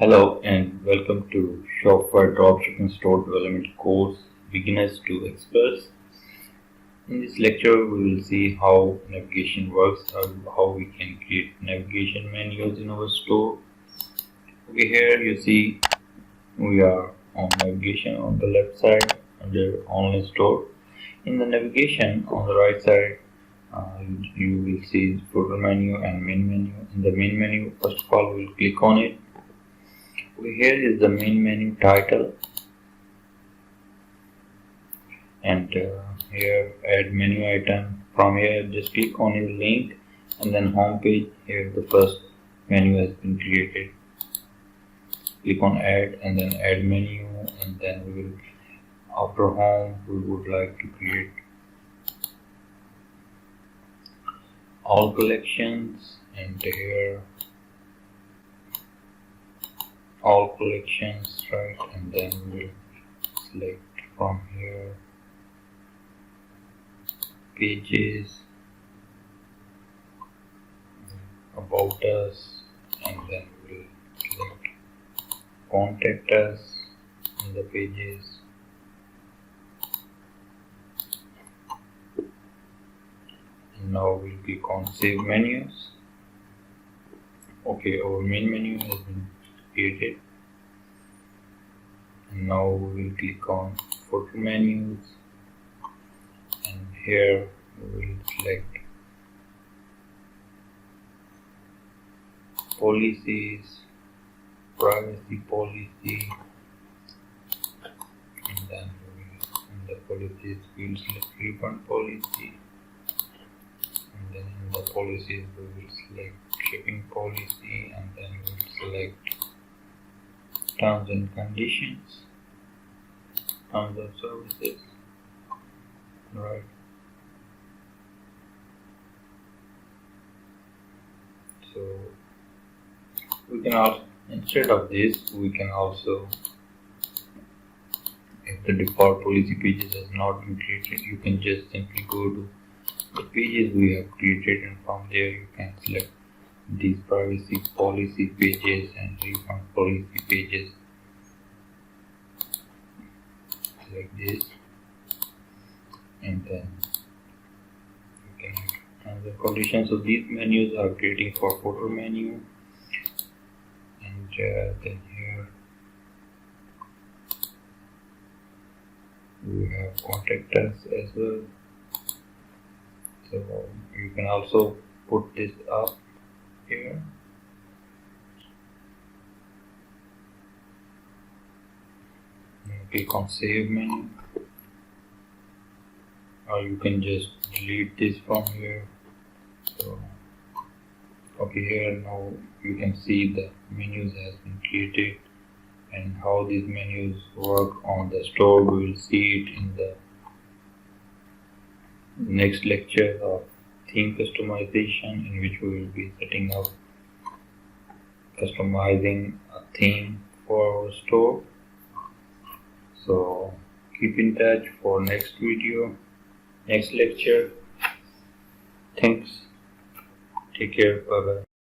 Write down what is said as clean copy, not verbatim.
Hello and welcome to Shopify Dropshipping Store Development course Beginners to Experts. In this lecture, we will see how navigation works, how we can create navigation menus in our store. Okay, here you see we are on navigation on the left side under online store. In the navigation on the right side, you will see footer menu and main menu. In the main menu, first of all, we will click on it. Here is the main menu title, and here add menu item. From here just click on the link and then home page. Here the first menu has been created. Click on add and then add menu, and then we will, after home, we would like to create all collections, and here all collections, right? And then we'll select from here pages, about us, and then we'll select contact us in the pages. And now we'll click on save menus. Okay, our main menu has been created, and now we will click on footer menus, and here we will select policies, privacy policy, and then in the policies we will select refund policy, and then in the policies we will select shipping policy, and then we will select terms and conditions, terms of services, right? So we can also, instead of this, we can also, if the default policy pages has not been created, you can just simply go to the pages we have created, and from there you can select these privacy policy pages and refund policy pages like this, and then you can have the conditions. So these menus are creating for footer menu, and then here we have contact us as well. So you can also put this up here. Click on save menu, or you can just delete this from here. So okay, here now you can see the menus has been created, and how these menus work on the store we will see it in the next lecture of theme customization, in which we will be setting up customizing a theme for our store. So keep in touch for next video, next lecture. Thanks. Take care. Bye bye.